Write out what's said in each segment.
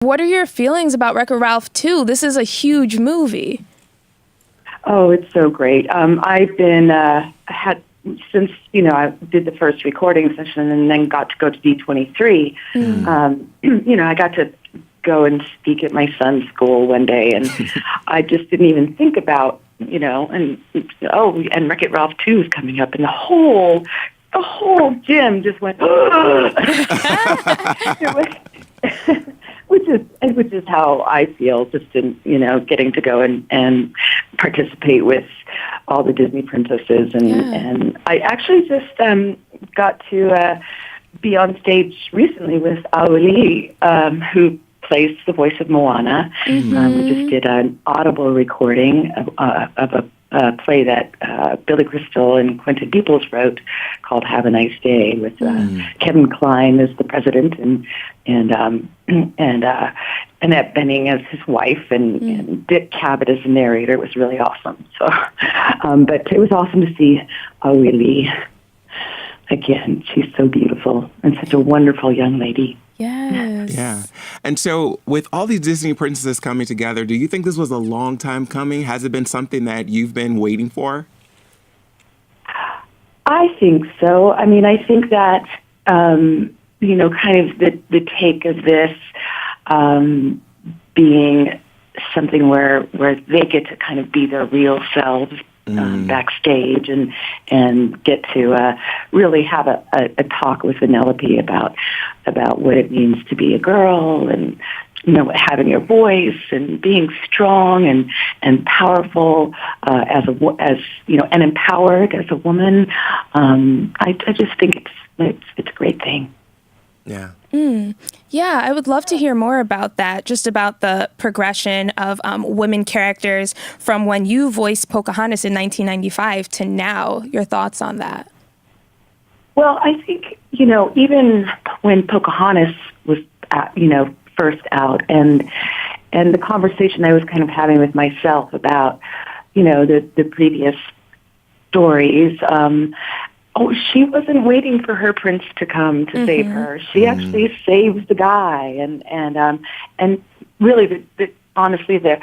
What are your feelings about Wreck-It Ralph 2? This is a huge movie. Oh, it's so great. I've been had since I did the first recording session and then got to go to D23. I got to go and speak at my son's school one day, and I just didn't even think about and Wreck-It Ralph 2 is coming up, and the whole gym just went which is how I feel, just in getting to go and participate with all the Disney princesses, and I actually just got to be on stage recently with Auli, who plays the voice of Moana. We just did an audible recording of a play that Billy Crystal and Quentin Peoples wrote called "Have a Nice Day," with Kevin Kline as the president and Annette Bening as his wife and Dick Cavett as the narrator. It was really awesome. So, but it was awesome to see Auli again. She's so beautiful and such a wonderful young lady. Yes. Yeah. And so with all these Disney princesses coming together, do you think this was a long time coming? Has it been something that you've been waiting for? I think so. I mean, I think that, kind of the take of this being something where they get to kind of be their real selves backstage and get to really have a talk with Vanellope about what it means to be a girl and having your voice and being strong and powerful and empowered as a woman. I just think it's a great thing. Yeah. Yeah, I would love to hear more about that, just about the progression of women characters from when you voiced Pocahontas in 1995 to now. Your thoughts on that? Well, I think, even when Pocahontas was, first out and the conversation I was kind of having with myself about, the previous stories, she wasn't waiting for her prince to come to save her. She actually saves the guy, and really, honestly, the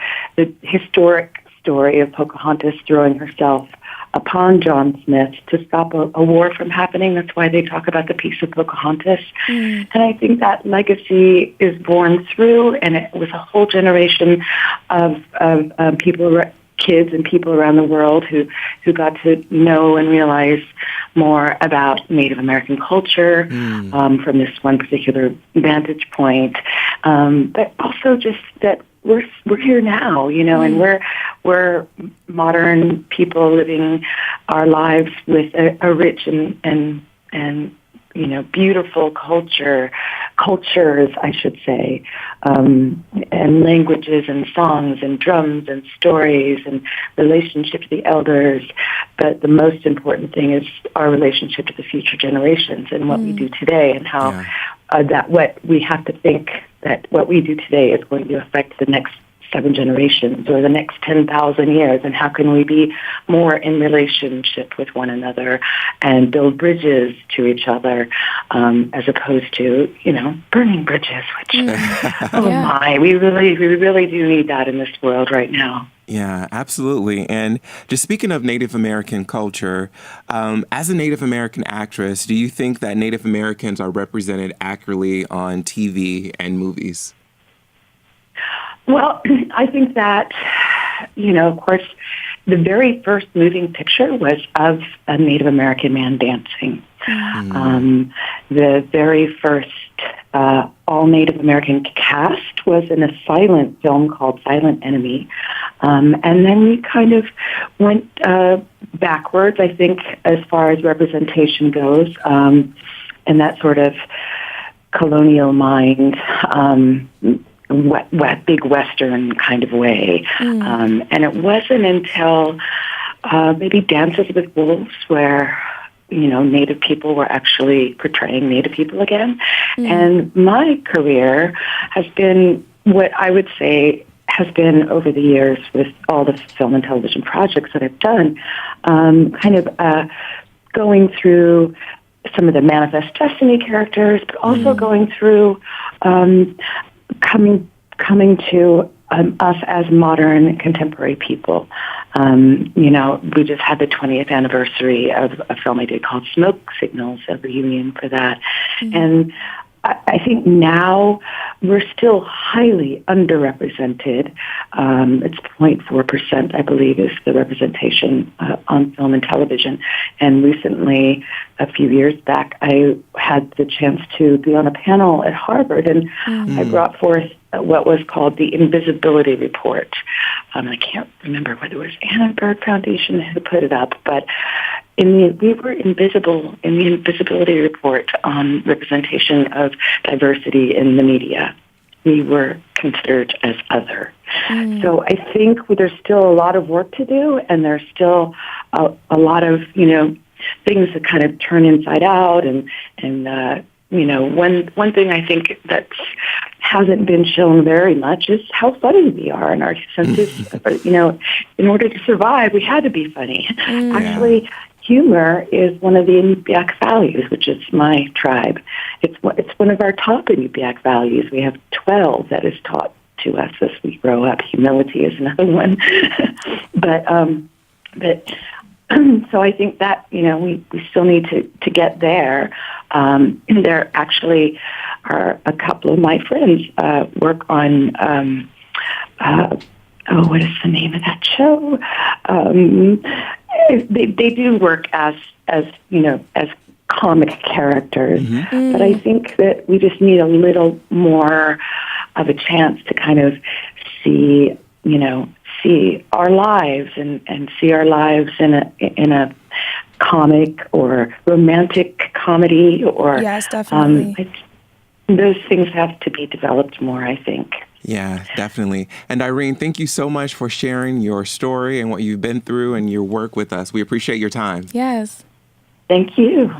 historic story of Pocahontas throwing herself upon John Smith to stop a war from happening. That's why they talk about the Peace of Pocahontas. And I think that legacy is born through, and it was a whole generation of people, kids and people around the world who got to know and realize more about Native American culture from this one particular vantage point, but also just that we're here now, and we're modern people living our lives with a rich and beautiful cultures, I should say, and languages and songs and drums and stories and relationship to the elders. But the most important thing is our relationship to the future generations and what we do today, and how that what we have to think that what we do today is going to affect the next 7 generations or the next 10,000 years, and how can we be more in relationship with one another and build bridges to each other, as opposed to burning bridges, which my, we really do need that in this world right now. Yeah, absolutely. And just speaking of Native American culture, as a Native American actress, do you think that Native Americans are represented accurately on TV and movies? Well, I think that, of course, the very first moving picture was of a Native American man dancing. The very first all Native American cast was in a silent film called Silent Enemy. And then we kind of went backwards, I think, as far as representation goes, and that sort of colonial mind, big Western kind of way. And it wasn't until maybe Dances with Wolves where, Native people were actually portraying Native people again. And my career has been what I would say has been over the years with all the film and television projects that I've done, kind of going through some of the Manifest Destiny characters, but also going through coming to us as modern contemporary people. We just had the 20th anniversary of a film I did called Smoke Signals, a reunion for that. Mm-hmm. And I think now we're still highly underrepresented. It's 0.4%, I believe, is the representation on film and television. And recently, a few years back, I had the chance to be on a panel at Harvard, and I brought forth what was called the Invisibility Report. I can't remember whether it was Anna Bird Foundation who put it up, but we were invisible in the Invisibility Report on representation of diversity in the media. We were considered as other. So I think there's still a lot of work to do, and there's still a lot of, things that kind of turn inside out. And one thing I think that hasn't been shown very much is how funny we are, and our senses, in order to survive, we had to be funny. Actually, humor is one of the Inupiaq values, which is my tribe. It's one of our top Inupiaq values. We have 12 that is taught to us as we grow up. Humility is another one. but so I think that, we still need to get there. And there actually are a couple of my friends work on, what is the name of that show? They do work as comic characters, but I think that we just need a little more of a chance to kind of see our lives and see our lives in a comic or romantic comedy, or yes, definitely. Those things have to be developed more, I think. Yeah, definitely. And Irene, thank you so much for sharing your story and what you've been through and your work with us. We appreciate your time. Yes. Thank you.